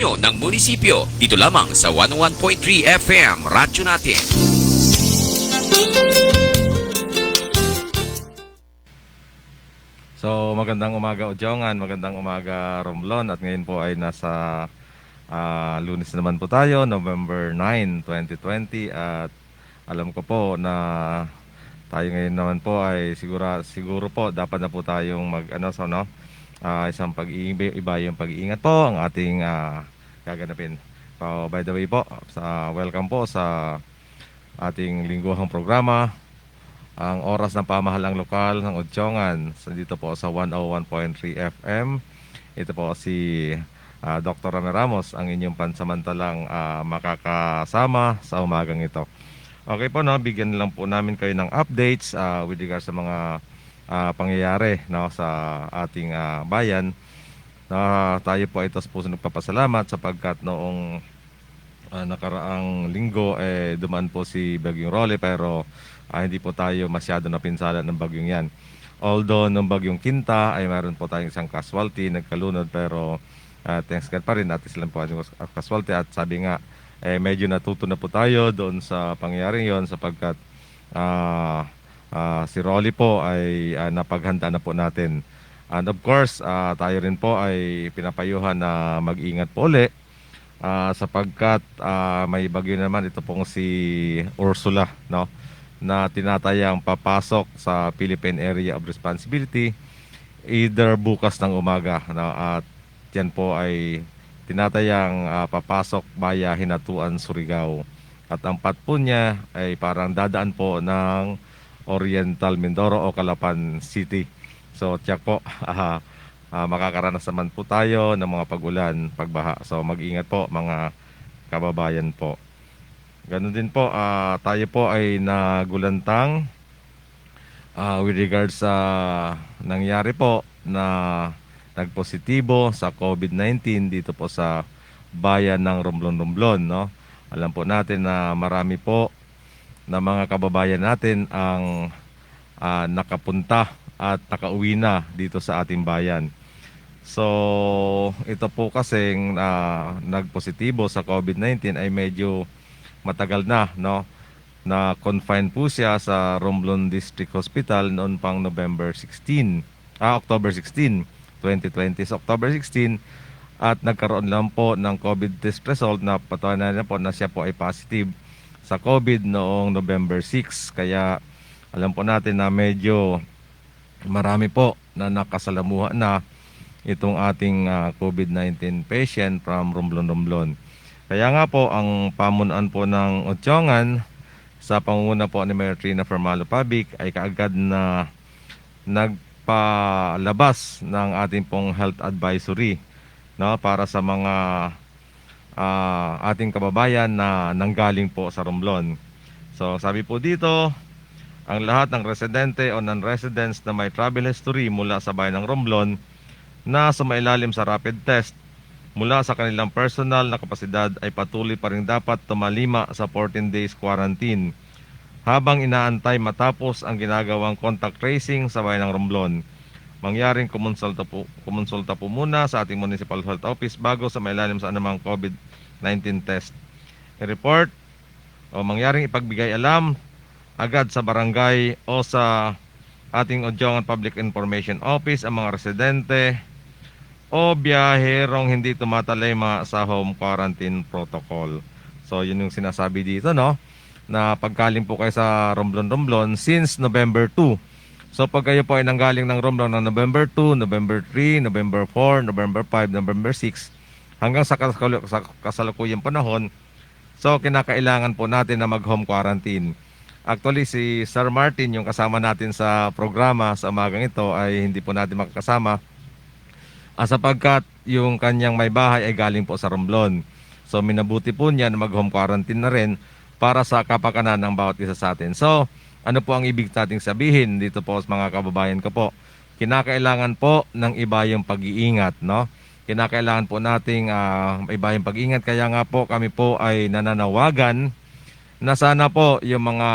Pilipino ng munisipyo. Dito lamang sa 101.3 FM, Radyo Natin. So magandang umaga Udjongan, magandang umaga Romblon, at ngayon po ay nasa Lunes naman po tayo, November 9, 2020, at alam ko po na tayo ngayon naman po ay siguro po dapat na po tayong isang iba yung pag-iingat po ang ating gaganapin. So by the way po, welcome po sa ating lingguhang programa, ang oras ng pamahalang lokal ng Udjongan. So, dito po sa 101.3 FM. Ito po si Dr. Rame Ramos, ang inyong pansamantalang makakasama sa umagang ito. Okay po, no? Bigyan lang po namin kayo ng updates with regards sa mga pangyayari, no, sa ating bayan. Tayo po ay puso nagpapasalamat sapagkat noong nakaraang linggo dumaan po si Bagyong Rolly, pero hindi po tayo masyado napinsala ng bagyong yan. Although nung Bagyong Quinta ay mayroon po tayong isang casualty, nagkalunod, pero thanks God pa rin at sila po ang casualty, at sabi nga medyo natuto na po tayo doon sa pangyayaring yon sapagkat si Rolly po ay napaghanda na po natin. And of course, tayo rin po ay pinapayuhan na mag-ingat po ulit sapagkat may bagyo naman ito pong si Ursula, no, na tinatayang papasok sa Philippine Area of Responsibility either bukas ng umaga, no, at yan po ay tinatayang papasok via Hinatuan, Surigao. At ang path po niya ay parang dadaan po ng Oriental Mindoro o Calapan City. So tiyak po, makakaranas naman po tayo ng mga pag-ulan, pagbaha. So mag-ingat po mga kababayan po. Ganun din po, tayo po ay nagulantang with regards sa nangyari po na nagpositibo sa COVID-19 dito po sa bayan ng Romblon, no? Alam po natin na marami po na mga kababayan natin ang nakapunta at nakauwi na dito sa ating bayan. So, ito po kasing nagpositibo sa COVID-19 ay medyo matagal na, no? Na confined po siya sa Romblon District Hospital noon pang October 16, 2020. So, October 16, at nagkaroon lang po ng COVID test result na patunayan na po na siya po ay positive sa COVID noong November 6. Kaya alam po natin na medyo marami po na nakasalamuha na itong ating COVID-19 patient from Romblon. Kaya nga po, ang pamunuan po ng Udjongan sa pangunguna po ni Mayor Trina Formalo Pabic ay kaagad na nagpalabas ng ating pong health advisory, no, para sa mga ating kababayan na nanggaling po sa Romblon. So sabi po dito, ang lahat ng residente o non-residents na may travel history mula sa bayan ng Romblon na sumailalim sa rapid test mula sa kanilang personal na kapasidad ay patuloy pa rin dapat tumalima sa 14 days quarantine habang inaantay matapos ang ginagawang contact tracing sa bayan ng Romblon. Mangyaring kumonsulta po muna sa ating Municipal Health Office bago sa mailalim sa anumang COVID-19 test. I-report o mangyaring ipagbigay alam agad sa barangay o sa ating Udjongan Public Information Office ang mga residente o biyaherong hindi tumatalima sa home quarantine protocol. So yun yung sinasabi dito, no, na pagkaling po kayo sa Romblon since November 2. So pag kayo po ay nanggaling ng Romblon ng November 2, November 3, November 4, November 5, November 6 hanggang sa kasalukuyang panahon, so kinakailangan po natin na mag home quarantine. Actually si Sir Martin, yung kasama natin sa programa sa umagang ito, ay hindi po natin makakasama sapagkat yung kanyang may bahay ay galing po sa Romblon. So minabuti po niya na mag home quarantine na rin para sa kapakanan ng bawat isa sa atin. So ano po ang ibig nating sabihin dito po sa mga kababayan ko po? Kinakailangan po ng iba yung pag-iingat, no? Kinakailangan po nating iba yung pag-iingat. Kaya nga po kami po ay nananawagan na sana po yung mga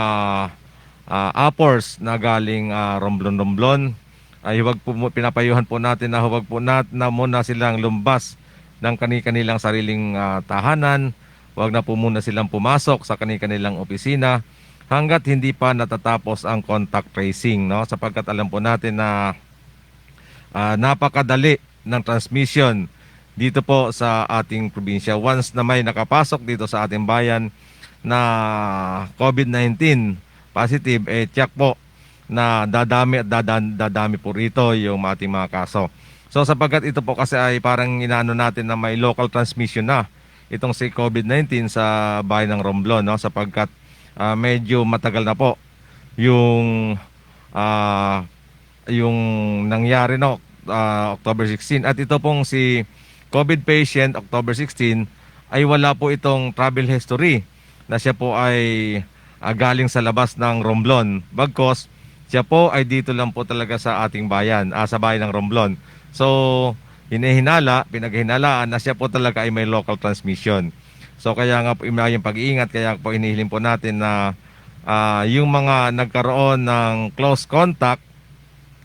appers na galing Romblon ay huwag po, pinapayuhan po natin na huwag po na muna silang lumbas ng kanilang sariling tahanan. Huwag na po muna silang pumasok sa kanilang opisina hanggat hindi pa natatapos ang contact tracing, no? Sapagkat alam po natin na napakadali ng transmission dito po sa ating probinsya. Once na may nakapasok dito sa ating bayan na COVID-19 positive, check po na dadami at dadami po rito yung ating mga kaso. So sapagkat ito po kasi ay parang inaano natin na may local transmission na itong si COVID-19 sa bayan ng Romblon, no? Sapagkat medyo matagal na po yung yung nangyari, no, October 16. At ito pong si COVID patient October 16 ay wala po itong travel history na siya po ay galing sa labas ng Romblon. Bagkos siya po ay dito lang po talaga sa ating bayan, sa bayan ng Romblon. So pinaghinalaan na siya po talaga ay may local transmission. So kaya nga po yung pag-iingat, kaya po inihiling po natin na yung mga nagkaroon ng close contact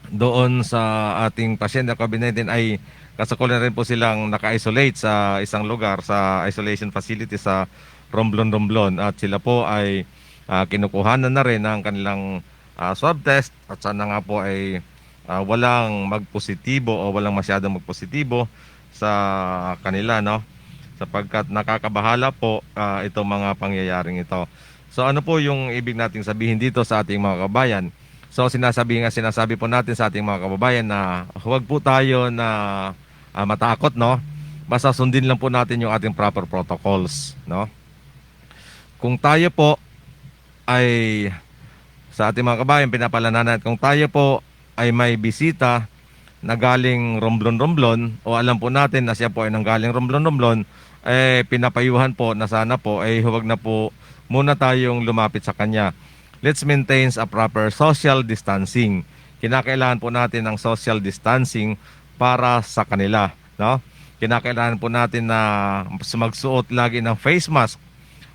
doon sa ating pasyente na COVID-19 ay kasakulan rin po silang naka-isolate sa isang lugar, sa isolation facility sa Romblon. At sila po ay kinukuhanan na rin ng kanilang swab test at sana nga po ay walang magpositibo o walang masyadong magpositibo sa kanila, no? Sapagkat nakakabahala po itong mga pangyayaring ito. So ano po yung ibig nating sabihin dito sa ating mga kababayan? So sinasabi po natin sa ating mga kababayan na huwag po tayo na matakot, no? Basta sundin lang po natin yung ating proper protocols, no? Kung tayo po ay sa ating mga kababayan pinapalananan, kung tayo po ay may bisita na galing Romblon o alam po natin na siya po ay nanggaling Romblon, pinapayuhan po na sana po ay huwag na po muna tayong lumapit sa kanya. Let's maintain a proper social distancing. Kinakailangan po natin ng social distancing para sa kanila, no? Kinakailangan po natin na magsuot lagi ng face mask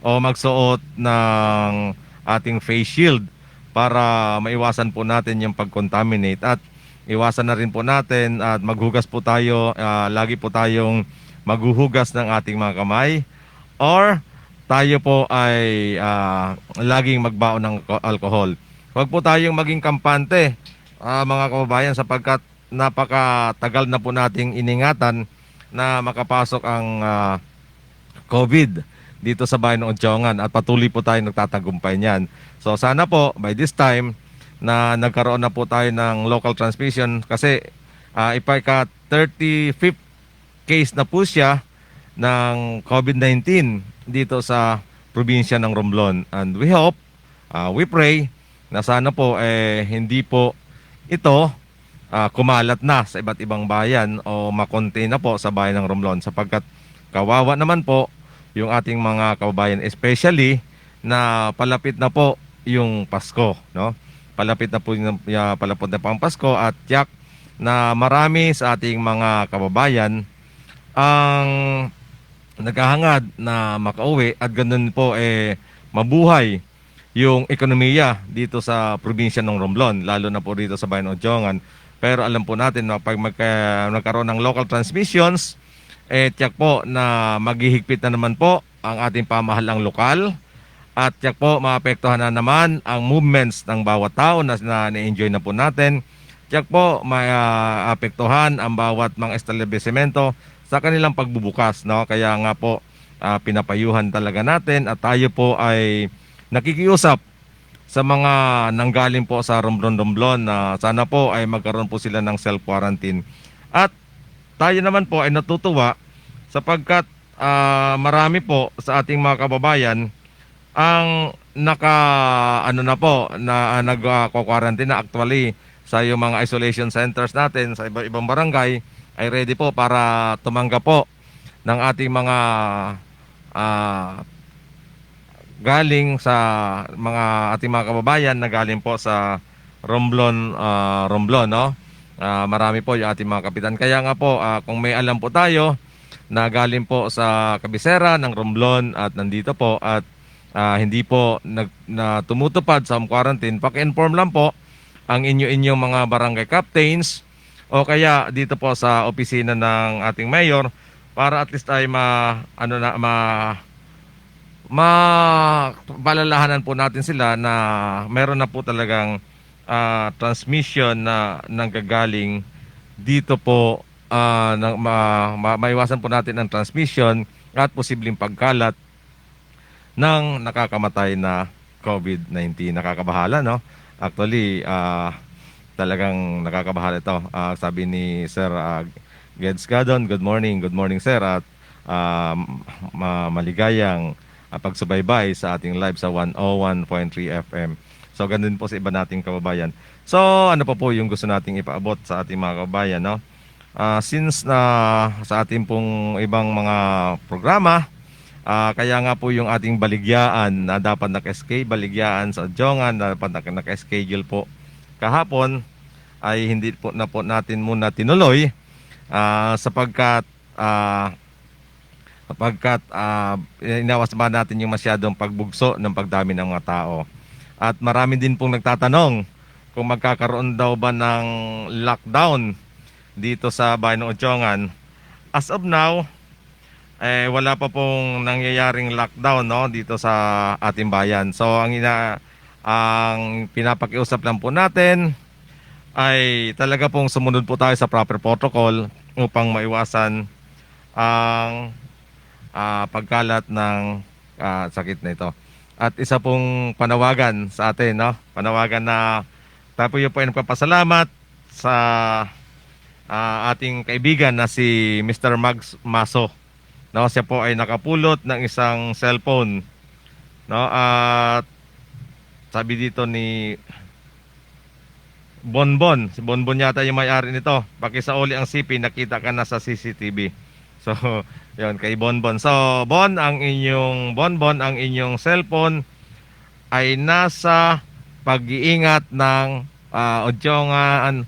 o magsuot ng ating face shield para maiwasan po natin yung pag-contaminate at iwasan na rin po natin at maghugas po tayo, lagi po tayong maghuhugas ng ating mga kamay or tayo po ay laging magbaon ng alcohol. Huwag po tayong maging kampante, mga kababayan, sapagkat napakatagal na po nating iningatan na makapasok ang COVID dito sa bayan ng Otjongan at patuloy po tayo nagtatagumpay niyan. So sana po by this time na nagkaroon na po tayo ng local transmission kasi ipaka 35th case na po siya ng COVID-19 dito sa probinsya ng Romblon. And we hope, we pray na sana po hindi po ito kumalat na sa iba't ibang bayan o makontain na po sa bayan ng Romblon sapagkat kawawa naman po yung ating mga kababayan, especially na palapit na po yung Pasko, no? Palapit na po ang Pasko at tiyak na marami sa ating mga kababayan ang naghahangad na makauwi at ganun po mabuhay yung ekonomiya dito sa probinsya ng Romblon, lalo na po dito sa bayan ng Otjongan. Pero alam po natin na pag nagkaroon ng local transmissions, tiyak po na maghihigpit na naman po ang ating pamahalang lokal at tiyak po maapektuhan na naman ang movements ng bawat tao na na-enjoy na po natin. Tiyak po maapektuhan ang bawat mga establishmento sa kanilang pagbubukas, no? Kaya nga po pinapayuhan talaga natin at tayo po ay nakikiusap sa mga nanggaling po sa Romblon na sana po ay magkaroon po sila ng self-quarantine. At tayo naman po ay natutuwa sapagkat marami po sa ating mga kababayan ang nagko-quarantine na actually sa yung mga isolation centers natin sa ibang barangay ay ready po para tumanggap po ng ating mga galing sa ating mga kababayan na galing po sa Romblon, no? Marami po yung ating mga kapitan. Kaya nga po, kung may alam po tayo na galing po sa kabisera ng Romblon at nandito po at hindi po na tumutupad sa home quarantine, paki-inform lang po ang inyong mga barangay captains o kaya dito po sa opisina ng ating mayor para at least ay mapalalahanan po natin sila na meron na po talagang transmission na nanggagaling dito po, maiwasan po natin ang transmission at posibleng pagkalat ng nakakamatay na COVID-19. Nakakabahala, no? Actually, talagang nakakabahala ito. Sabi ni Sir Geds Gadon, good morning sir, at maligayang pagsubaybay sa ating live sa 101.3 FM. So, ganun po sa iba nating kababayan. So, ano pa po yung gusto nating ipaabot sa ating mga kababayan, no? Since na sa ating pong ibang mga programa, kaya nga po yung ating baligyaan na dapat baligyaan sa Odjongan na dapat naka-schedule po kahapon ay hindi po natin muna tinuloy sapagkat inawas ba natin yung masyadong pagbugso ng pagdami ng mga tao. At marami din pong nagtatanong kung magkakaroon daw ba ng lockdown dito sa bayan ng Odjongan. As of now, wala pa pong nangyayaring lockdown, no, dito sa ating bayan. So ang pinapakiusap lang po natin ay talaga pong sumunod po tayo sa proper protocol upang maiwasan ang pagkalat ng sakit na ito. At isa pong panawagan sa atin, no? Panawagan na tayo po ay nagpapasalamat sa ating kaibigan na si Mr. Mags Maso. No, siya po ay nakapulot ng isang cellphone. No, at sabi dito ni Bonbon, si Bonbon yata yung may-ari nito. Pakisauli ang CP, nakita ka na sa CCTV. So, yun, kay Bonbon. So, Bonbon, ang inyong cellphone ay nasa pag-iingat ng Odjongan,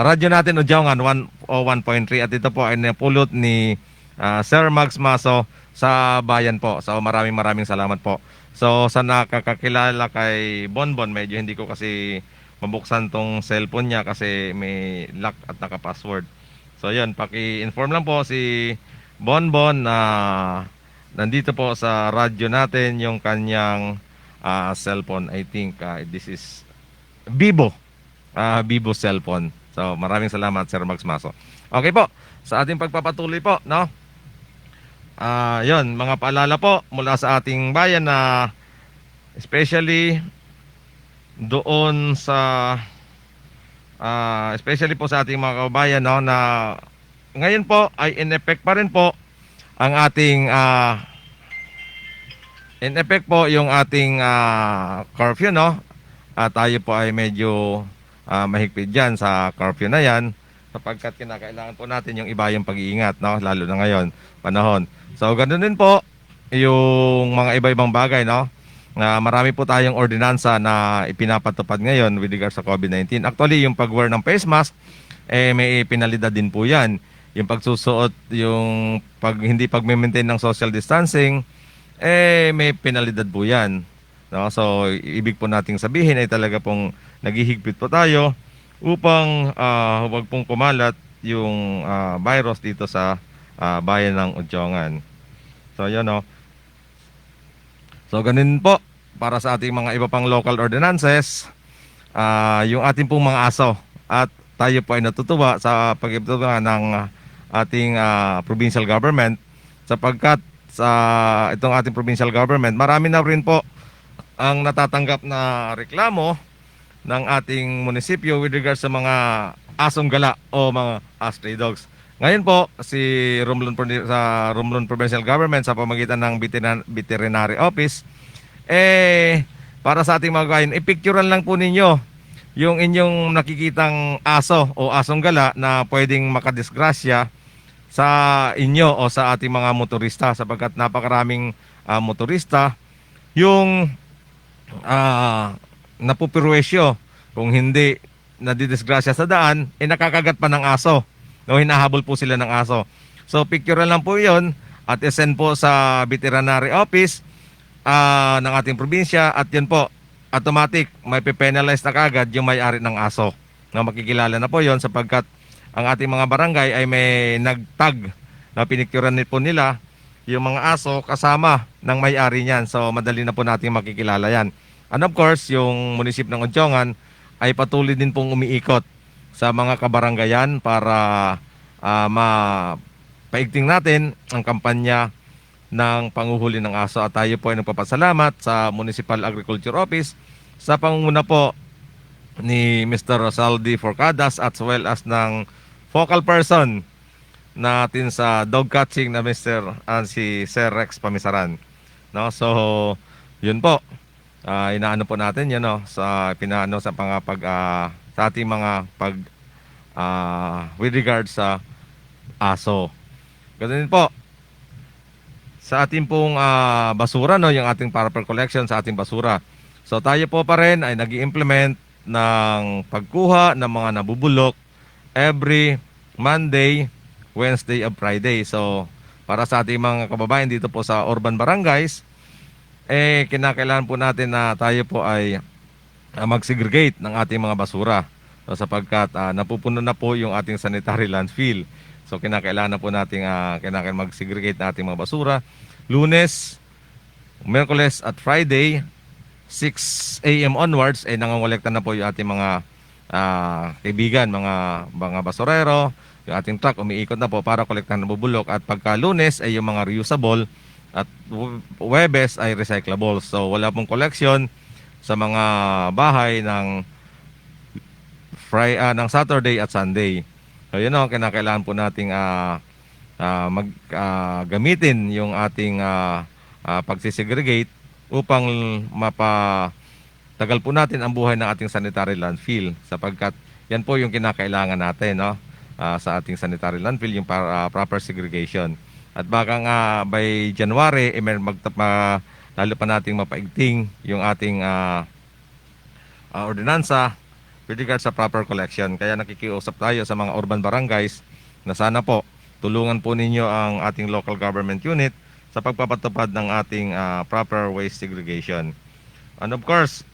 radyo natin Odjongan 101.3, at ito po ay napulot ni Sir Mags Maso sa bayan po. So, maraming salamat po. So, sa nakakakilala kay Bonbon, medyo hindi ko kasi mabuksan tong cellphone niya kasi may lock at naka-password. So yun, paki-inform lang po si Bonbon na nandito po sa radyo natin yung kanyang cellphone. I think this is Vivo. Vivo cellphone. So maraming salamat Sir Mags Maso. Okay po, sa ating pagpapatuloy po, no? Yun, mga paalala po mula sa ating bayan na especially doon sa especially po sa ating mga kababayan, no, na ngayon po ay in effect pa rin po ang ating in effect po yung ating curfew, no. Tayo po ay medyo mahigpit dyan sa curfew na yan sapagkat kinakailangan po natin yung iba yung pag-iingat, no, lalo na ngayon panahon. So ganoon din po yung mga iba-ibang bagay, no, na marami po tayong ordinansa na ipinapatupad ngayon with regards sa COVID-19. Actually, yung pag-wear ng face mask, may penalidad din po yan. Yung pagsusuot, yung hindi pag-maintain ng social distancing, may penalidad po yan. No? So, ibig po nating sabihin ay talaga pong naghihigpit po tayo upang huwag pong kumalat yung virus dito sa bayan ng Odjongan. So, yun, no. So, ganun po, para sa ating mga iba pang local ordinances, yung ating pong mga aso. At tayo po ay natutuwa sa pag-ibutulungan ng ating provincial government sapagkat sa itong ating provincial government, marami na rin po ang natatanggap na reklamo ng ating munisipyo with regards sa mga asong gala o mga stray dogs. Ngayon po, sa Romblon Provincial Government sa pamagitan ng Veterinary Office, para sa ating mga kain, ipicturean lang po ninyo yung inyong nakikitang aso o asong gala na pwedeng makadisgrasya sa inyo o sa ating mga motorista sapagkat napakaraming motorista yung napupirwesyo kung hindi nadidisgrasya sa daan, nakakagat pa ng aso. No, hinahabol po sila ng aso. So picture lang po 'yon at isend po sa Veterinary Office ng ating probinsya at 'yun po automatic may pe-penalize na kagad yung may-ari ng aso. No, makikilala na po 'yon sapagkat ang ating mga barangay ay may nagtag na pinicturean po nila yung mga aso kasama ng may-ari niyan. So madali na po natin makikilala yan. And of course, yung munisip ng Odjongan ay patuloy din pong umiikot sa mga kabaranggayan para mapaigting natin ang kampanya ng panguhuli ng aso. At tayo po ay nagpapasalamat sa Municipal Agriculture Office sa pangunguna po ni Mr. Rosaldi Forcadas at as well as ng focal person natin sa dog catching na si Sir Rex Pamisaran. No? So, yun po. Inaano po natin yan, no? Sa pinaano sa sa ating mga with regard sa aso. Ganun din po sa ating pong basura, no, yung ating proper collection sa ating basura. So tayo po pa rin ay nag-i-implement ng pagkuha ng mga nabubulok every Monday, Wednesday, and Friday. So para sa ating mga kababayan dito po sa urban barangays, kinakailangan po natin na tayo po ay mag-segregate ng ating mga basura. So, sapagkat napupuno na po yung ating sanitary landfill. So kinakailangan po natin kinakailangan mag-segregate ng ating mga basura. Lunes, Miyerkules at Friday, 6 a.m. onwards, nangongolekta na po yung ating mga kaibigan, mga basurero. Yung ating truck umiikot na po para kolektahan ng bubulok. At pagka Lunes ay yung mga reusable at Huwebes ay recyclable. So wala pong collection sa mga bahay ng ng Saturday at Sunday. So yun o, kinakailangan po nating gamitin yung ating pagsisegregate upang mapatagal po natin ang buhay ng ating sanitary landfill, sapagkat yan po yung kinakailangan natin, no? Sa ating sanitary landfill, yung proper segregation. At baka nga by January, lalo pa nating mapaigting yung ating ordinansa with regards sa proper collection. Kaya nakikiusap tayo sa mga urban barangays na sana po tulungan po ninyo ang ating local government unit sa pagpapatupad ng ating proper waste segregation. And of course,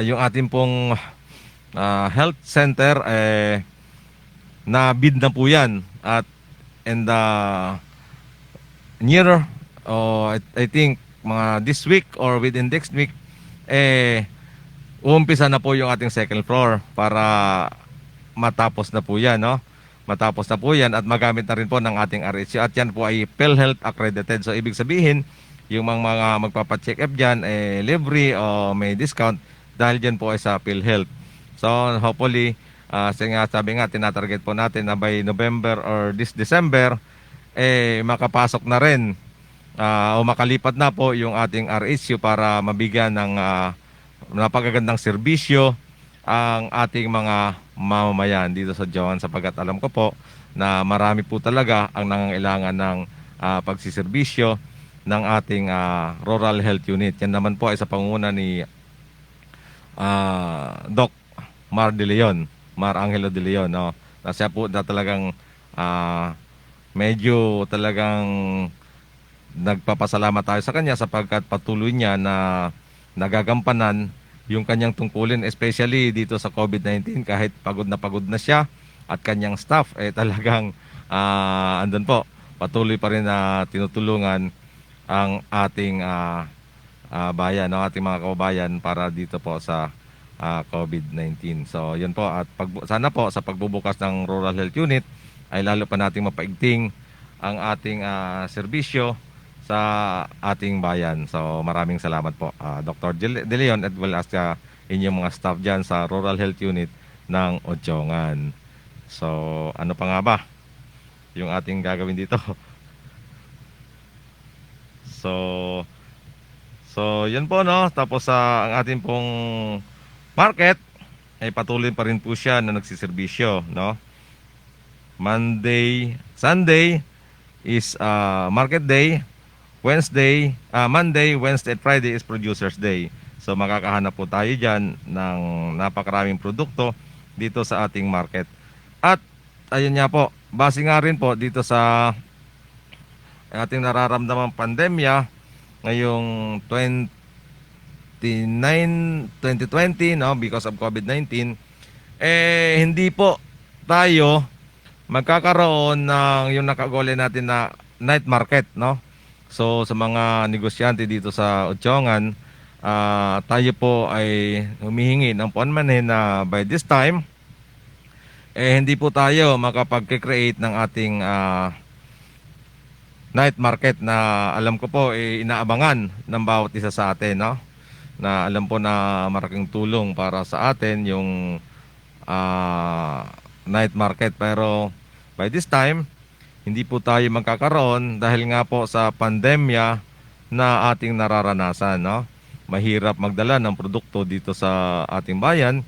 yung ating pong health center, na bid na po yan. At in the near, I think mga this week or within next week, uumpisa na po yung ating second floor para matapos na po yan, no? Matapos na po yan at magamit na rin po ng ating RHU. At yan po ay PhilHealth accredited. So ibig sabihin, yung mga magpapacheck up dyan, libre o may discount dahil dyan po ay sa PhilHealth. So hopefully, sabi nga, tinatarget po natin na by November or this December, makapasok na rin o makalipat na po yung ating RHU para mabigyan ng napakagandang serbisyo ang ating mga mamamayan dito sa Odjongan, sapagkat alam ko po na marami po talaga ang nangangailangan ng pagsiserbisyo ng ating rural health unit. Yan naman po ay sa pangunguna ni Doc Mar Angelo de Leon, no? Na siya po na talagang medyo talagang nagpapasalamat tayo sa kanya sapagkat patuloy niya na nagagampanan yung kanyang tungkulin, especially dito sa COVID-19. Kahit pagod na siya at kanyang staff, talagang andun po, patuloy pa rin na tinutulungan ang ating bayan, no? Ating mga kababayan para dito po sa COVID-19. So yun po, at sana po sa pagbubukas ng Rural Health Unit ay lalo pa nating mapaigting ang ating serbisyo sa ating bayan. So maraming salamat po, Dr. De Leon, at well as inyong mga staff dyan sa Rural Health Unit ng Odjongan. So ano pa nga ba yung ating gagawin dito? So yun po, no? Tapos ang ating pong market ay patuloy pa rin po siya na nagsiservisyo, no? Sunday is market day. Monday, Wednesday, at Friday is Producer's Day. So makakahanap po tayo dyan ng napakaraming produkto dito sa ating market. At ayun nga po, base nga rin po dito sa ating nararamdamang pandemya ngayong 2020, no, because of COVID-19, hindi po tayo magkakaroon ng yung nakagole natin na night market, no? So sa mga negosyante dito sa Otjongan, tayo po ay humihingi ng paunmanhin na by this time hindi po tayo makapag-create ng ating night market na alam ko po inaabangan ng bawat isa sa atin, no? Na alam po na malaking tulong para sa atin yung night market, pero by this time hindi po tayo magkakaroon dahil nga po sa pandemya na ating nararanasan, no? Mahirap magdala ng produkto dito sa ating bayan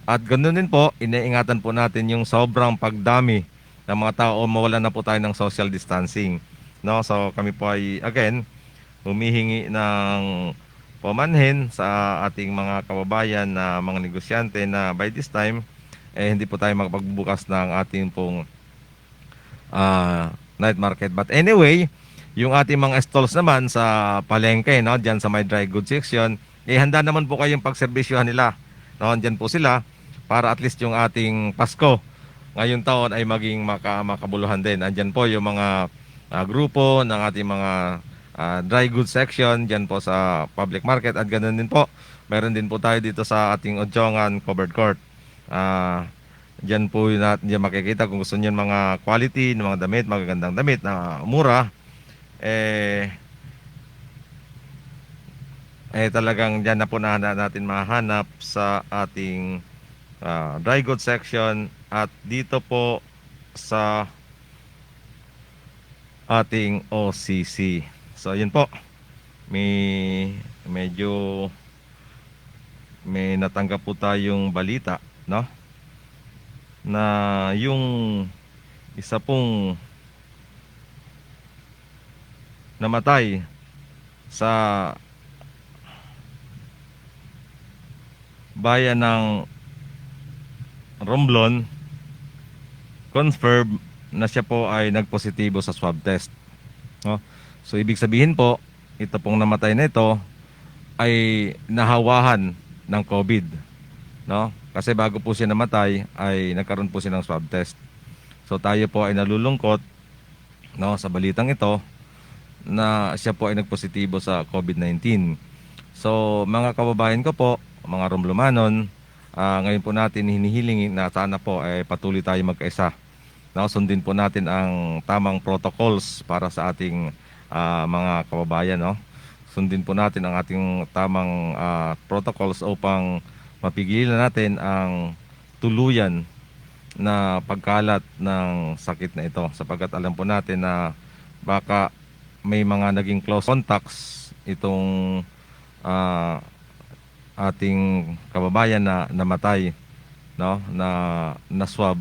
at ganoon din po, iniingatan po natin yung sobrang pagdami ng mga tao, mawalan na po tayo ng social distancing, no? So kami po ay again humihingi ng pamanhin sa ating mga kababayan na mga negosyante na by this time hindi po tayo makapagbubukas ng ating pong night market. But anyway, yung ating mga stalls naman sa palengke, no, diyan sa may dry goods section, handa naman po kayong pagserbisyuhan nila. No, diyan po sila para at least yung ating Pasko ngayong taon ay maging makabuluhan din. Andiyan po yung mga grupo ng ating mga dry goods section diyan po sa public market at ganoon din po. Meron din po tayo dito sa ating Otjongan covered court. Diyan po natin diyan makikita kung gusto niyo mga quality ng mga damit, magagandang damit na mura, talagang diyan na po natin mahanap sa ating dry goods section at dito po sa ating OCC. So yun po, medyo may natanggap po tayong balita, no? Na yung isa pong namatay sa bayan ng Romblon, confirm na siya po ay nagpositibo sa swab test, no? So ibig sabihin po, ito pong namatay na ito ay nahawahan ng COVID, no? Kasi bago po siya namatay ay nagkaroon po siya ng swab test. So tayo po ay nalulungkot, no, sa balitang ito na siya po ay nagpositibo sa COVID-19. So mga kababayan ko po, mga Romblomanon, ngayon po natin hinihiling na sana po ay patuloy tayo magkaisa. No, sundin po natin ang tamang protocols para sa ating mga kababayan, no? Sundin po natin ang ating tamang protocols upang mapigilan natin ang tuluyan na pagkalat ng sakit na ito, sapagkat alam po natin na baka may mga naging close contacts itong ating kababayan na namatay, no, na swab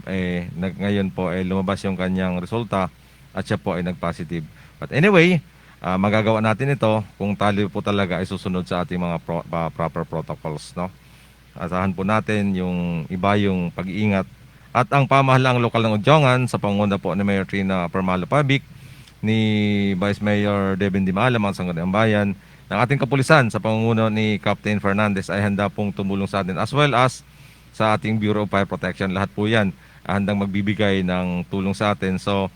ngayon po lumabas yung kanyang resulta at siya po ay nag-positive. But anyway, magagawa natin ito kung tayo po talaga ay susunod sa ating mga proper protocols, no? Asahan po natin yung iba yung pag-iingat at ang pamahalaang lokal ng Otjongan sa pangunguna po ni Mayor Trina Permalo Pabic, ni Vice Mayor Devin Dimala, mga sangguniang bayan, ng ating kapulisan sa pangunguna ni Captain Fernandez ay handa pong tumulong sa atin, as well as sa ating Bureau of Fire Protection. Lahat po yan handang magbibigay ng tulong sa atin. So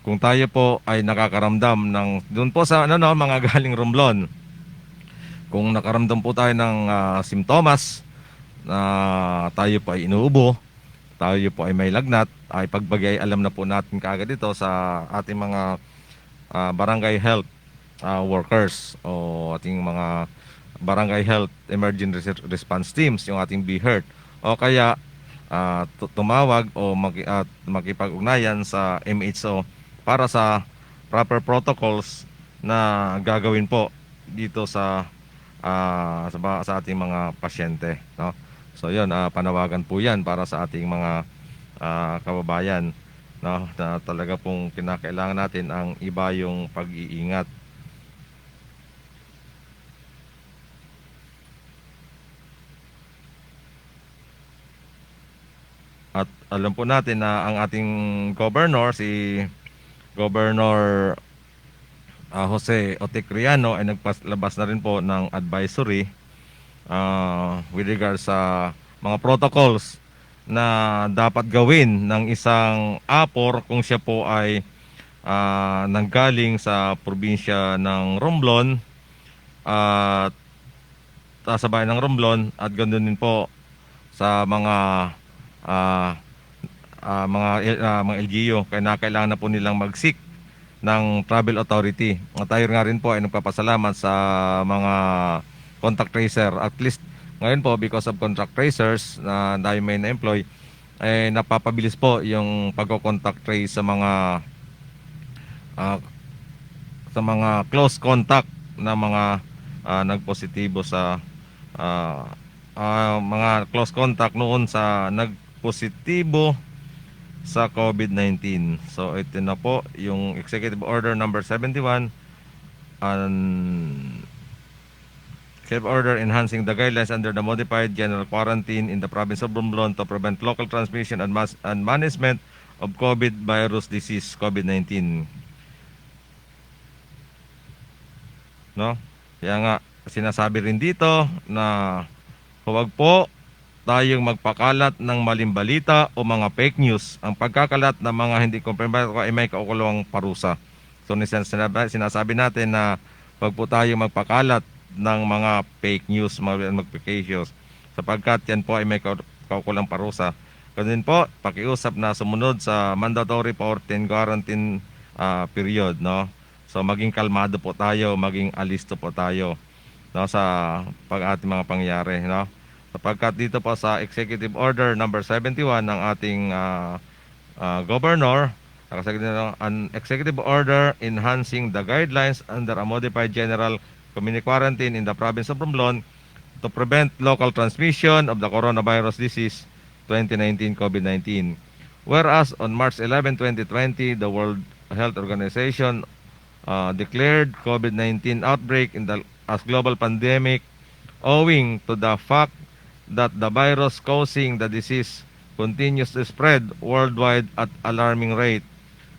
kung tayo po ay nakakaramdam ng doon po sa mga galing Romblon, kung nakaramdam po tayo ng simptomas na tayo po ay inuubo, tayo po ay may lagnat, ay pagbagay alam na po natin kaagad ito sa ating mga barangay health workers o ating mga barangay health emergency response teams, yung ating BHERT, o kaya tumawag o makipag-ugnayan sa MHO para sa proper protocols na gagawin po dito sa ating mga pasyente, no? So yun, panawagan po yan para sa ating mga kababayan, no, na talaga pong kinakailangan natin ang iba yung pag-iingat. At alam po natin na ang ating governor, si Governor Jose Otecriano, ay nagpalabas na rin po ng advisory with regards sa mga protocols na dapat gawin ng isang apor kung siya po ay nanggaling sa probinsya ng Romblon at sa bayan ng Romblon, at ganoon din po sa ah, mga LGU, kaya kailangan na po nilang mag-seek ng travel authority. At tayo nga rin po ay nagpapasalamat sa mga contact tracer. At least ngayon po, because of contact tracers na tayo may na-employ, napapabilis po yung pagko-contact trace ah, sa mga close contact na mga nagpositibo sa mga close contact noon sa nagpositibo sa COVID-19. So ito na po yung Executive Order number 71 and Executive Order enhancing the guidelines under the modified general quarantine in the province of Romblon to prevent local transmission and management of COVID virus disease COVID-19. No? Kaya nga sinasabi rin dito na huwag po tayong magpakalat ng maling balita o mga fake news. Ang pagkakalat ng mga hindi kumpirmado ay may kaukulong parusa. So sinasabi natin na huwag po tayong magpakalat ng mga fake news, mga fake news, sapagkat yan po ay may kaukulang parusa. Ganun po, pakiusap na sumunod sa mandatory 14 quarantine period, no? So maging kalmado po tayo, maging alisto po tayo, no, sa ating mga pangyayari, no? Sapagkat dito po sa Executive Order number 71 ng ating Governor, an Executive Order enhancing the guidelines under a modified general community quarantine in the province of Romblon to prevent local transmission of the coronavirus disease 2019 COVID-19. Whereas on March 11, 2020, the World Health Organization declared COVID-19 outbreak as global pandemic owing to the fact that the virus causing the disease continues to spread worldwide at alarming rate.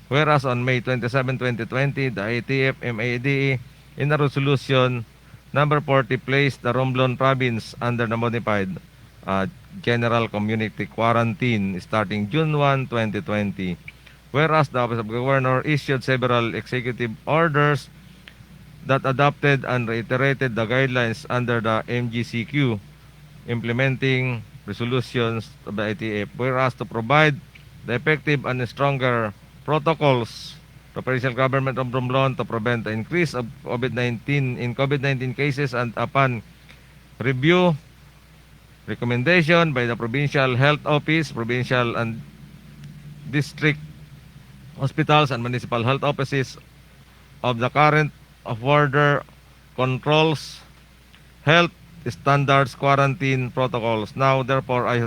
Whereas on May 27, 2020, the ATF-MADE in a resolution number 40 placed the Romblon province under the modified general community quarantine starting June 1, 2020. Whereas the Office of Governor issued several executive orders that adopted and reiterated the guidelines under the MGCQ implementing resolutions of the ITF, whereas to provide the effective and stronger protocols to provincial government of Romblon to prevent the increase of COVID-19 cases, and upon review recommendation by the provincial health office, provincial and district hospitals and municipal health offices of the current of order controls health standards quarantine protocols. Now therefore I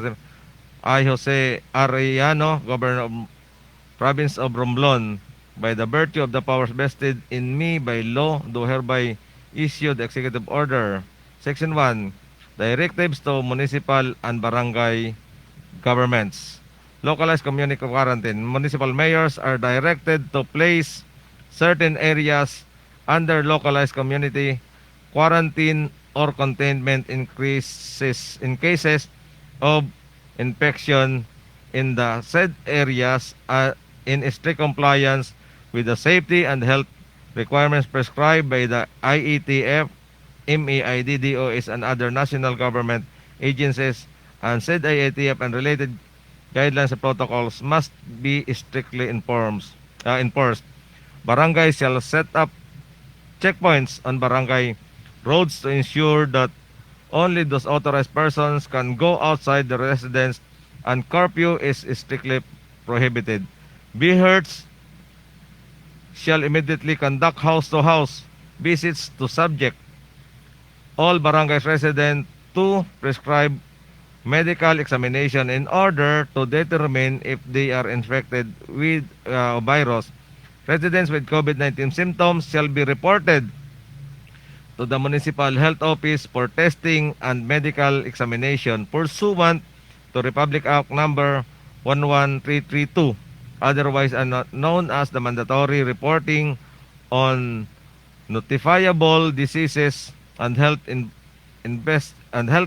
Jose Arellano, Governor of Province of Romblon, by the virtue of the powers vested in me by law, do hereby issue the executive order. Section 1. Directives to municipal and barangay governments. Localized community quarantine. Municipal mayors are directed to place certain areas under localized community quarantine or containment in cases of infection in the said areas in strict compliance with the safety and health requirements prescribed by the IETF, MAID, DOS, and other national government agencies, and said IETF and related guidelines and protocols must be strictly enforced. Barangays shall set up checkpoints on barangay roads to ensure that only those authorized persons can go outside the residence, and curfew is strictly prohibited. Beherds shall immediately conduct house-to-house visits to subject all barangay residents to prescribed medical examination in order to determine if they are infected with virus. Residents with COVID-19 symptoms shall be reported to the Municipal Health Office for testing and medical examination pursuant to Republic Act number 11332, otherwise known as the mandatory reporting on notifiable diseases and health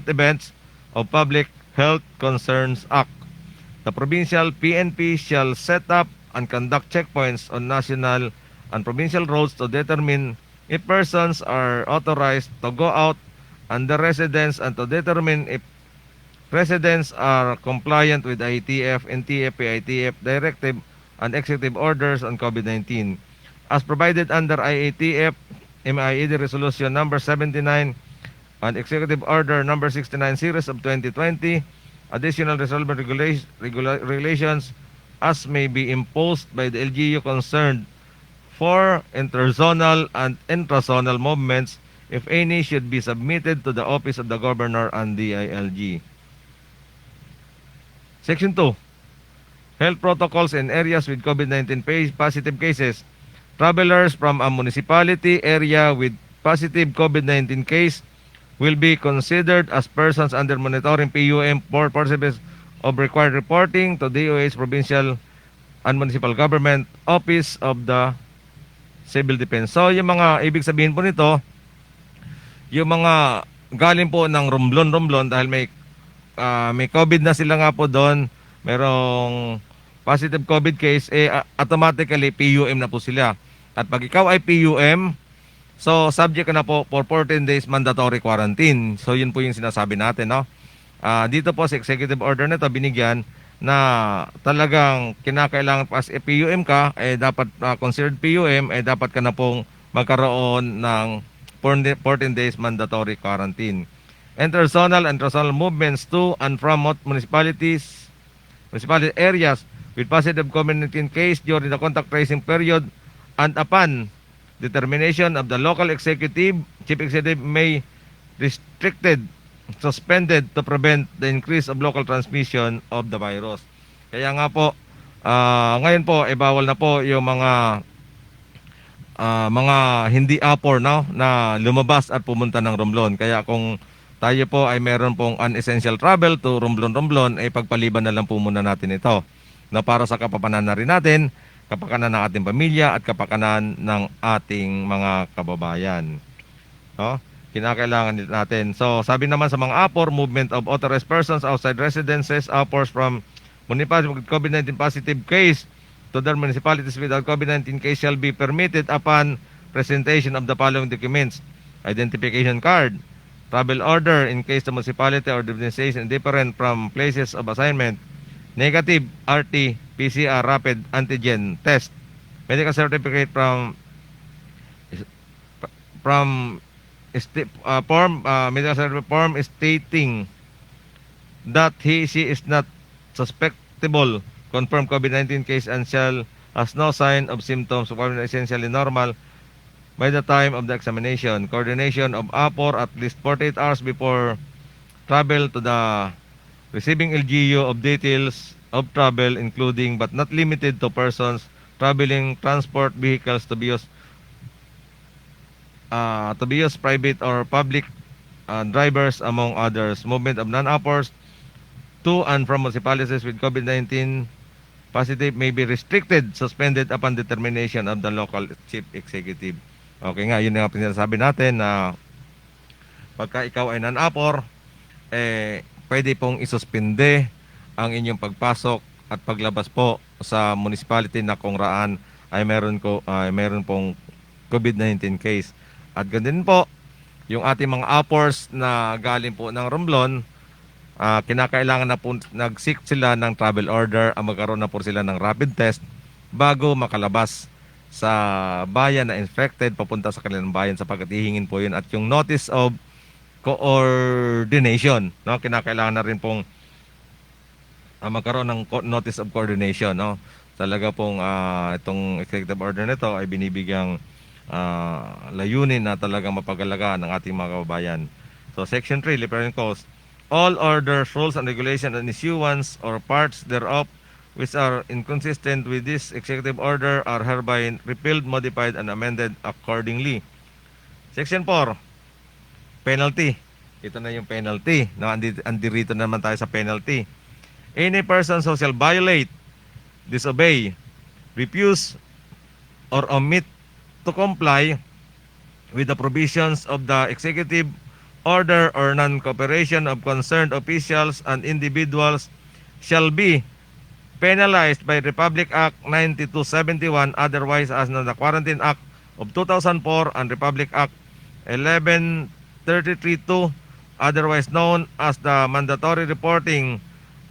events of Public Health Concerns Act. The provincial PNP shall set up and conduct checkpoints on national and provincial roads to determine if persons are authorized to go out under residence and to determine if residents are compliant with ITF, NTF, PITF directive and executive orders on COVID-19 as provided under IATF, MIED Resolution number 79 and Executive Order number 69 series of 2020, additional resolvent regulations as may be imposed by the LGU concerned for interzonal and intrazonal movements, if any, should be submitted to the Office of the Governor and DILG. Section 2. Health protocols in areas with COVID-19 positive cases. Travelers from a municipality area with positive COVID-19 case will be considered as persons under monitoring PUM for purposes of required reporting to DOH Provincial and Municipal Government Office of the Civil Defense. So yung mga ibig sabihin po nito, yung mga galing po ng Romblon dahil may COVID na sila nga po doon, merong positive COVID case, automatically PUM na po sila. At pag ikaw ay PUM, so subject ka na po for 14 days mandatory quarantine. So yun po yung sinasabi natin, no? Dito po sa executive order nito binigyan na talagang kinakailangan pas PUM ka, dapat considered PUM, dapat ka na pong magkaroon ng 14 days mandatory quarantine. Interzonal and transzonal movements to and from municipality areas with positive COVID-19 case during the contact tracing period and upon determination of the local executive, chief executive may restricted, suspended to prevent the increase of local transmission of the virus. Kaya nga po, ngayon po, bawal na po yung mga hindi apor, no, na lumabas at pumunta ng Romblon. Kaya kung tayo po ay meron pong unessential travel to Romblon, pagpaliban na lang po muna natin ito. Na para sa kapakanan na rin natin, kapakanan ng ating pamilya at kapakanan ng ating mga kababayan. No? Kinakailangan natin. So, sabi naman sa mga APOR, movement of authorized persons outside residences, APORs from municipalities with COVID-19 positive case to their municipalities without COVID-19 case shall be permitted upon presentation of the following documents: identification card, travel order in case the municipality or the organization different from places of assignment, negative RT PCR rapid antigen test, medical certificate from medical certificate form stating that she is not suspectable confirmed COVID-19 case and has no sign of symptoms of COVID essentially normal by the time of the examination. Coordination of APOR at least 48 hours before travel to the receiving LGU of details of travel, including but not limited to persons traveling transport vehicles to be used private or public drivers, among others. Movement of non-APORs to and from municipalities with COVID-19 positive may be restricted, suspended upon determination of the local chief executive. Okay nga, yun nga sinasabi natin na pagka ikaw ay non-APOR, pwede pong isuspinde ang inyong pagpasok at paglabas po sa municipality na kung raan ay meron pong COVID-19 case. At ganun po, yung ating mga APORs na galing po ng Romblon, kinakailangan na po nag-seek sila ng travel order, magkaroon na po sila ng rapid test bago makalabas sa bayan na infected papunta sa kanilang bayan, sapagkat hihingin po yun. At yung notice of coordination, no? Kinakailangan na rin pong magkaroon ng notice of coordination, no? Talaga pong itong executive order nito ay binibigyang layunin na talagang mapagalagaan ng ating mga kababayan. So Section 3, Liberal Coast, all orders, rules, and regulations and issuance or parts thereof which are inconsistent with this executive order are hereby repealed, modified, and amended accordingly. Section 4, penalty. Ito na yung penalty. No, andirito naman tayo sa penalty. Any person who shall violate, disobey, refuse, or omit to comply with the provisions of the executive order or non-cooperation of concerned officials and individuals shall be penalized by Republic Act 9271, otherwise as the Quarantine Act of 2004 and Republic Act 11332, otherwise known as the mandatory reporting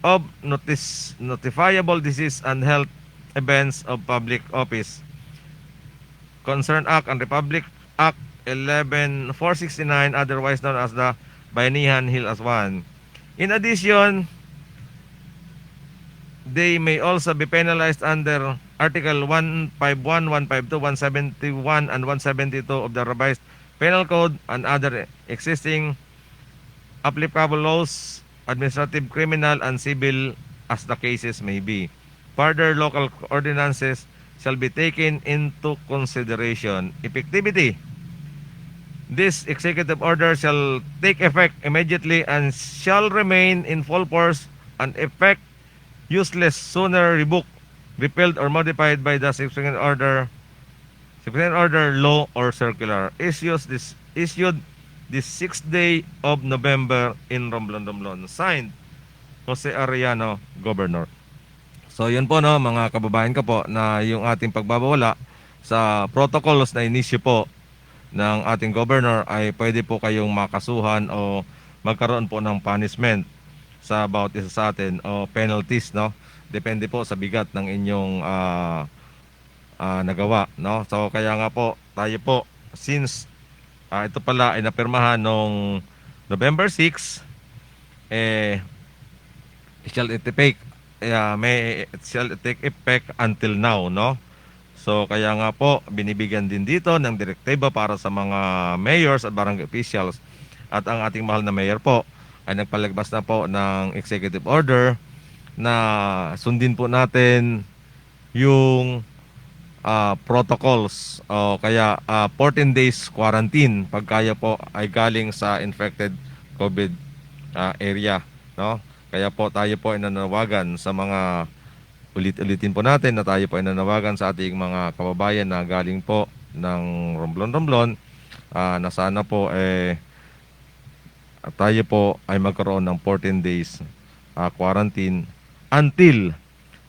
of notifiable disease and health events of public office. Concerned Act and Republic Act 11469, otherwise known as the Bayanihan Hill as one. In addition, they may also be penalized under Article 151, 152, 171, and 172 of the revised Penal Code and other existing applicable laws, administrative, criminal, and civil as the cases may be. Further local ordinances shall be taken into consideration. Effectivity. This executive order shall take effect immediately and shall remain in full force and effect useless sooner revoked, repealed, or modified by the subsequent order, law, or circular issued this 6th day of November in Romblon. Signed, Jose Arellano, Governor. So yun po no, mga kababayan ko po, na yung ating pagbabawala sa protocols na inisyu po ng ating governor ay pwede po kayong makasuhan o magkaroon po ng punishment sa bawat isa sa atin o penalties, no? Depende po sa bigat ng inyong nagawa, no? So kaya nga po tayo po, since ito pala ay napirmahan noong November 6, it shall take effect until now, no? So kaya nga po binibigyan din dito ng direktiba para sa mga mayors at barangay officials, at ang ating mahal na mayor po ay nagpalagpas na po ng executive order na sundin po natin yung protocols o kaya 14 days quarantine pagkaya po ay galing sa infected COVID area, no? Kaya po tayo po ay nanawagan sa mga ulitin po natin na tayo po ay nanawagan sa ating mga kababayan na galing po ng Romblon na sana po tayo po ay magkaroon ng 14 days quarantine until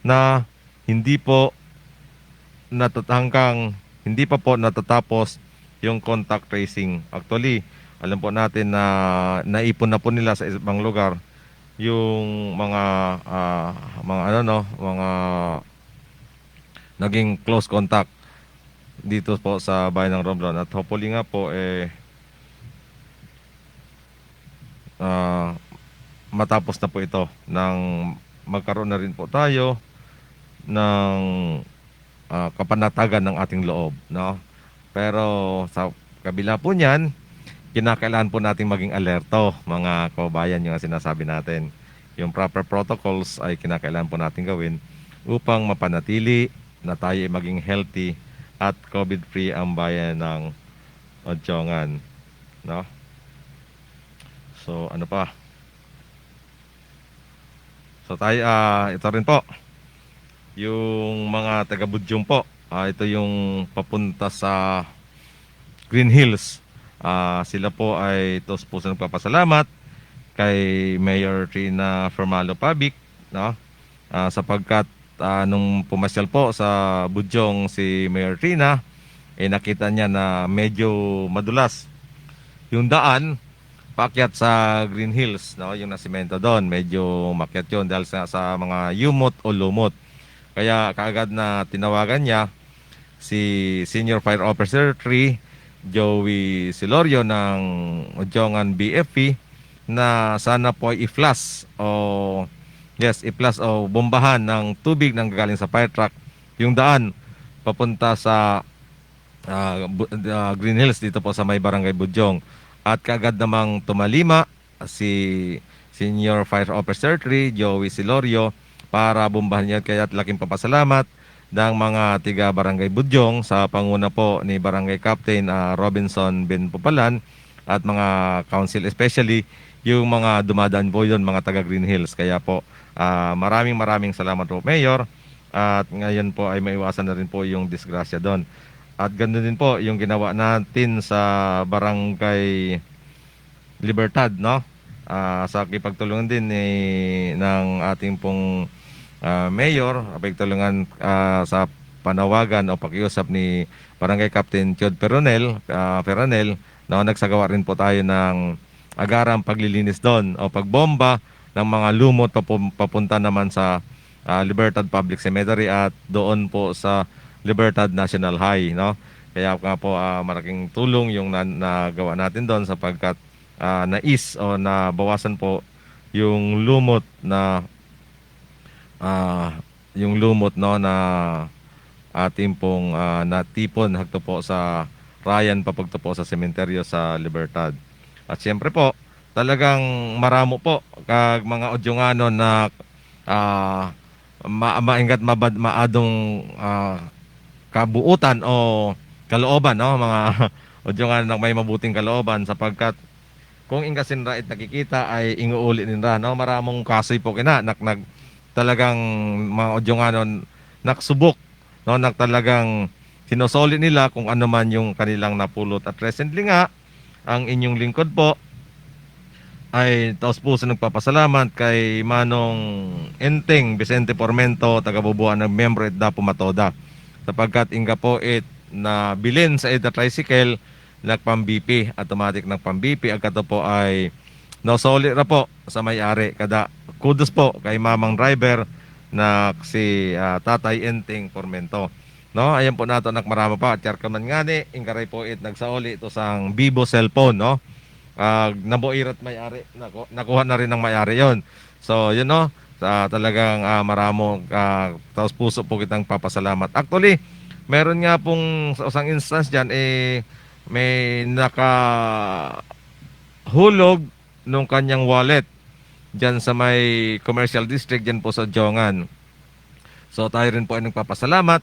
na hindi pa po natatapos yung contact tracing. Actually, alam po natin na naipon na po nila sa ibang lugar yung mga naging close contact dito po sa bayan ng Romblon, at hopefully nga po matapos na po ito nang magkaroon na rin po tayo ng kapanatagan ng ating loob, no? Pero sa kabila po niyan, kinakailangan po nating maging alerto, mga kababayan, yung sinasabi natin. Yung proper protocols ay kinakailangan po natin gawin upang mapanatili na tayo ay maging healthy at COVID-free ang bayan ng Odjongan, no? So ano pa? So tayo, ito rin po yung mga taga-Budyong po. Ito yung papunta sa Green Hills. Sila po ay tos puso nagpapasalamat kay Mayor Trina Formalo Pabic, no? Sapagkat nung pumasyal po sa Budyong si Mayor Trina, nakita niya na medyo madulas yung daan paakyat sa Green Hills, no? Yung nasimento doon, medyo makyat yun dahil sa mga yumot o lumot. Kaya kaagad na tinawagan niya si Senior Fire Officer 3 Joey Silorio ng Odjongan BFP na sana po ay i-flush o bombahan ng tubig nang galing sa fire truck yung daan papunta sa Green Hills dito po sa may barangay Budyong. At kaagad namang tumalima si Senior Fire Officer 3 Joey Silorio para bombahan niya. Kaya laking papasalamat ng mga tiga Barangay Budyong sa panguna po ni Barangay Captain Robinson Benpupalan at mga council, especially yung mga dumadaan po yun, mga taga Green Hills. Kaya po maraming salamat po, Mayor. At ngayon po ay maiwasan na rin po yung disgrasya doon. At ganoon din po yung ginawa natin sa Barangay Libertad, no? Sa kipagtulungan din ng ating pong Mayor, apektulangan sa panawagan o pakiusap ni Barangay Captain Chod Peronel, na nagsagawa rin po tayo ng agarang paglilinis doon o pagbomba ng mga lumot papunta naman sa Libertad Public Cemetery at doon po sa Libertad National High, no? Kaya nga po malaking tulong yung nagawa natin doon sapagkat nais o nabawasan po yung lumot na no na ating pong natipon hagto po sa Ryan papagto po sa sementeryo sa Libertad. At siyempre po, talagang maramo po kag mga odyongano na maingat maadong kabuutan o kalooban, no, mga odyongano na may mabuting kalooban sapagkat kung ingasin ra it nakikita ay inguuli ninra, no, maramong kasoy po kina talagang mga odyongano naksubok, no, talagang sinosoli nila kung ano man yung kanilang napulot. At recently nga ang inyong lingkod po ay taos puso nagpapasalamat kay Manong Enteng Vicente Formento, taga-bubuan ng membro at Dapo Matoda, sapagkat inga po it na bilin sa EDA tricycle nagpam-BP, automatic nagpam-BP agad po ay nosoli ra po sa may-ari. Kada kudos po kay mamang driver na si Tatay Enteng Formento, no. Ayan po nato marama pa at man ngani ingkaray po it nagsaoli ito sang Vivo cellphone, no. Nabuirat may-ari, nakuha na rin ng may-ari yon. So yun, no, talagang maramo taos puso po kitang papasalamat. Actually meron nga pong sa isang instance dyan may nakahulog nung kanyang wallet dyan sa may commercial district dyan po sa Jongan. So tayo rin po ay nagpapasalamat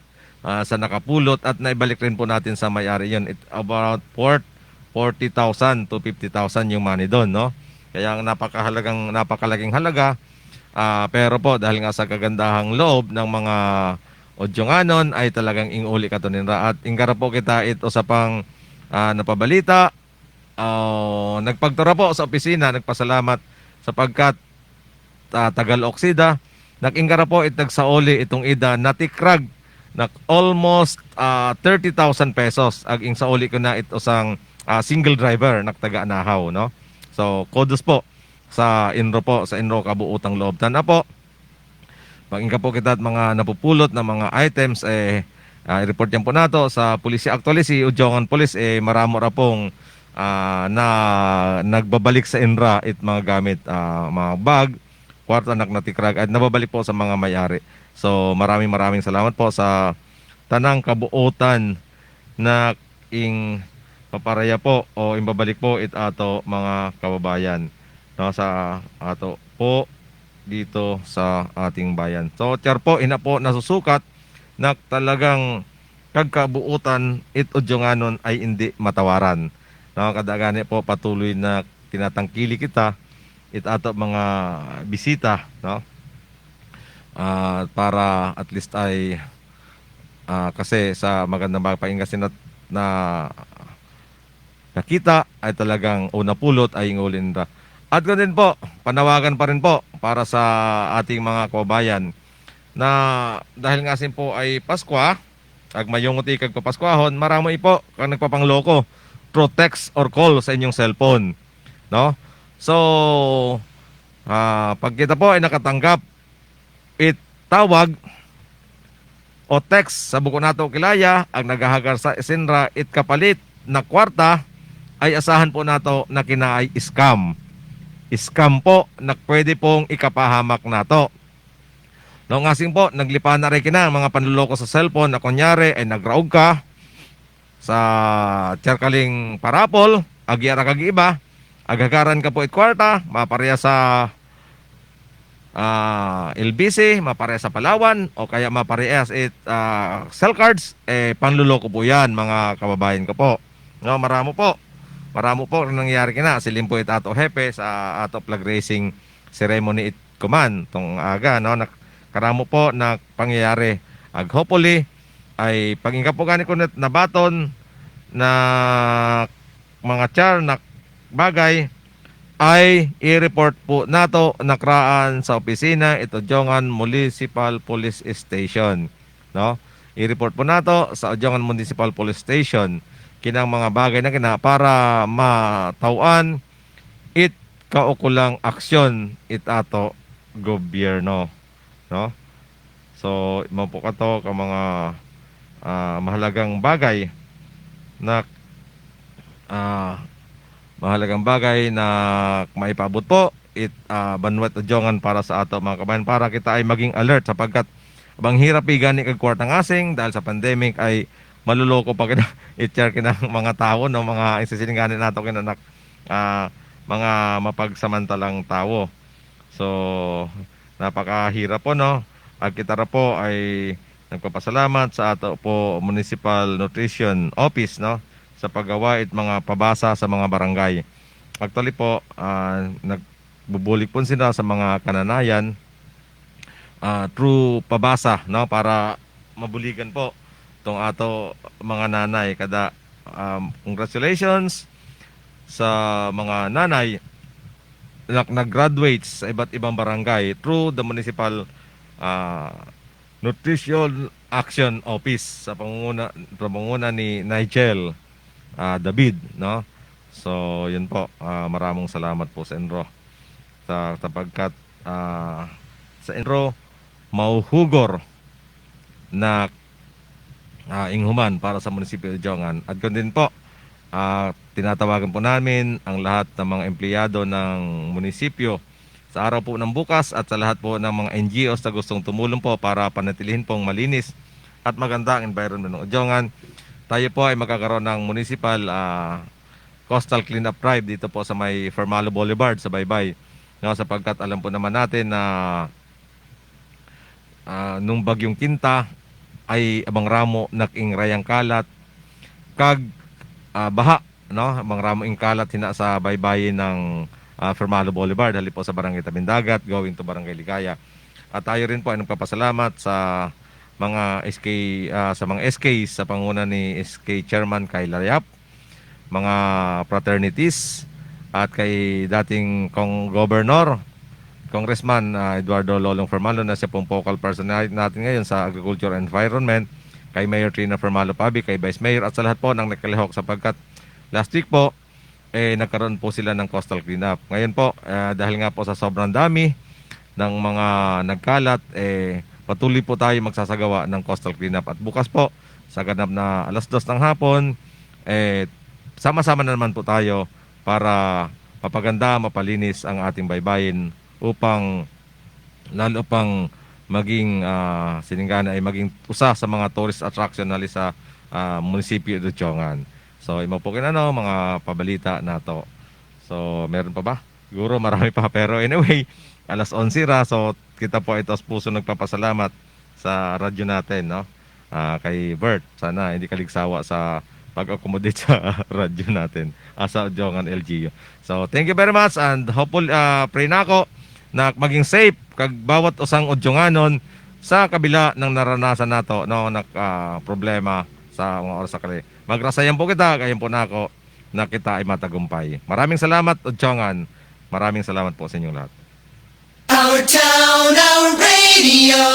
sa nakapulot at naibalik rin po natin sa may-ari yun. About 40,000 to 50,000 yung money doon, no? Kaya ang napakalaking halaga, pero po dahil nga sa kagandahang loob ng mga odyonganon ay talagang inguli ka to ninra. At ingara po kita ito sa pang napabalita, nagpagtura po sa opisina, nagpasalamat sapagkat Tagal Oksida, nag-ingara po nagsaoli itong ida natikrag na almost 30,000 pesos ag ing saoli ko na ito sang single driver naktaga nahaw, no. So kudos po sa Inro kabuutang loob tana po. Pag ingka po kita at mga napupulot na mga items i-report yan po nato sa pulisya. Actually si Ujongan Police maramo ra pong na nagbabalik sa Inra it mga gamit, mga bag, kwarta natikrag at nababalik po sa mga may-ari. So maraming salamat po sa tanang kabuutan na ing paparaya po o imbabalik po it ato mga kababayan, no, sa ato po dito sa ating bayan. So tiar po ina po nasusukat na talagang kagkabuutan it odyonganon ay hindi matawaran, no. Kadagani po patuloy na tinatangkili kita it ato mga bisita, no, para at least ay kasi sa magandang pagpaingasin na nakita ay talagang una pulot ay ingulin ra. At ganun po, panawagan pa rin po para sa ating mga kababayan na dahil nga sin po ay Pasko, ag mayong utikag papaskwahon, maramo po kang nagpapangloko through text or call sa inyong cellphone, no. So pag kita po ay nakatanggap tawag o text sa buko nato kilaya ang nagahagar sa Isinra kapalit na kwarta ay asahan po nato na kinaay scam po na pwede pong ikapahamak nato. No, ngasing po naglipa na rin kina mga panluloko sa cellphone na kunyari ay nagraog ka sa tiyarkaling parapol agyara kag iba agagaran ka po kwarta mapareha sa LBC, mapareha sa Palawan o kaya maparehas cell cards, panluloko po yan mga kababayan ko po, no. Maramo po nangyayari kina silin po ato hepe sa ato flag racing ceremony kuman tong aga, no. Karamo po na pangyayari ag hopefully ay pagingka po gani ko na baton na mga char na bagay ay i-report po nato nakraan sa opisina ito Tiongan Municipal Police Station, no? I-report po nato sa Tiongan Municipal Police Station kinang mga bagay na kina para matauan it kaukulang aksyon it ato gobyerno, no? So mo po kato ka mga mahalagang bagay na mahalagang bagay na maipabot po Banwat Tiongan para sa ato mga kabayan para kita ay maging alert sapagkat abang hirap gani kag kwartang asing dahil sa pandemic ay maluloko pa kita i-share kinang mga tao no mga isisilinganin nato kinanak mga mapagsamantalang tao. So napakahirap po no. At kita ra po ay nagpapasalamat sa ato po Municipal Nutrition Office no sa paggawa it mga pabasa sa mga barangay. Actually po, nagbubulik po sila sa mga kananayan through pabasa no para mabuligan po tong ato mga nanay kada congratulations sa mga nanay na nag-graduate sa iba't ibang barangay through the Municipal Nutrition Action Office sa pangunguna ni Nigel David, no? So, yun po. Maraming salamat po sa Enro. Sapagkat sa Enro, mauhugor na inghuman para sa munisipyo de Tiongan. At kung din po, tinatawagan po namin ang lahat ng mga empleyado ng munisipyo sa araw po ng bukas at sa lahat po ng mga NGOs na gustong tumulong po para panatilihin pong malinis at maganda ang environment ng Tiongan. Tayo po ay magkakaroon ng municipal coastal cleanup drive dito po sa may Formalo Boulevard sa Baybay. No, sapagkat alam po naman natin na nung bagyong Kinta ay abang ramo naking rayang kalat kag baha no abang ramo ing kalat hina sa baybayin ng Formalo Boulevard hali po sa Barangay Tabindagat going to Barangay Ligaya. At tayo rin po ay nagpapasalamat sa mga SK sa mga SKs sa panguna ni SK Chairman Kyle Layap, mga fraternities at kay dating Governor Congressman Eduardo Lolong Formalo na siya pong focal personality natin ngayon sa Agriculture and Environment, kay Mayor Trina Formalo Pabi, kay Vice Mayor at sa lahat po ng nakalihok sapagkat last week po nagkaroon po sila ng coastal cleanup. Ngayon po dahil nga po sa sobrang dami ng mga nagkalat patuloy po tayo magsasagawa ng coastal cleanup at bukas po sa ganap na 2:00 ng hapon sama-sama na naman po tayo para mapaganda, mapalinis ang ating baybayin upang lalo pang maging Siningana ay maging usa sa mga tourist attraction nali sa munisipyo de Tiongan. So imo po kinano mga pabalita nato. So meron pa ba? Siguro marami pa pero anyway 11:00 ra so kita po ito puso nagpapasalamat sa radyo natin no. Kay Bert sana hindi kaligsawa sa pag-accommodate sa radyo natin sa Tiongan LGU. So thank you very much and hopefully pray nako na maging safe kag bawat usang Tionganon sa kabila ng naranasan nato no problema sa mga oras sa kali. Magrasayan po kita kayon po nako na kita ay matagumpay. Maraming salamat Tiongan. Maraming salamat po sa inyong lahat. Our town, our radio.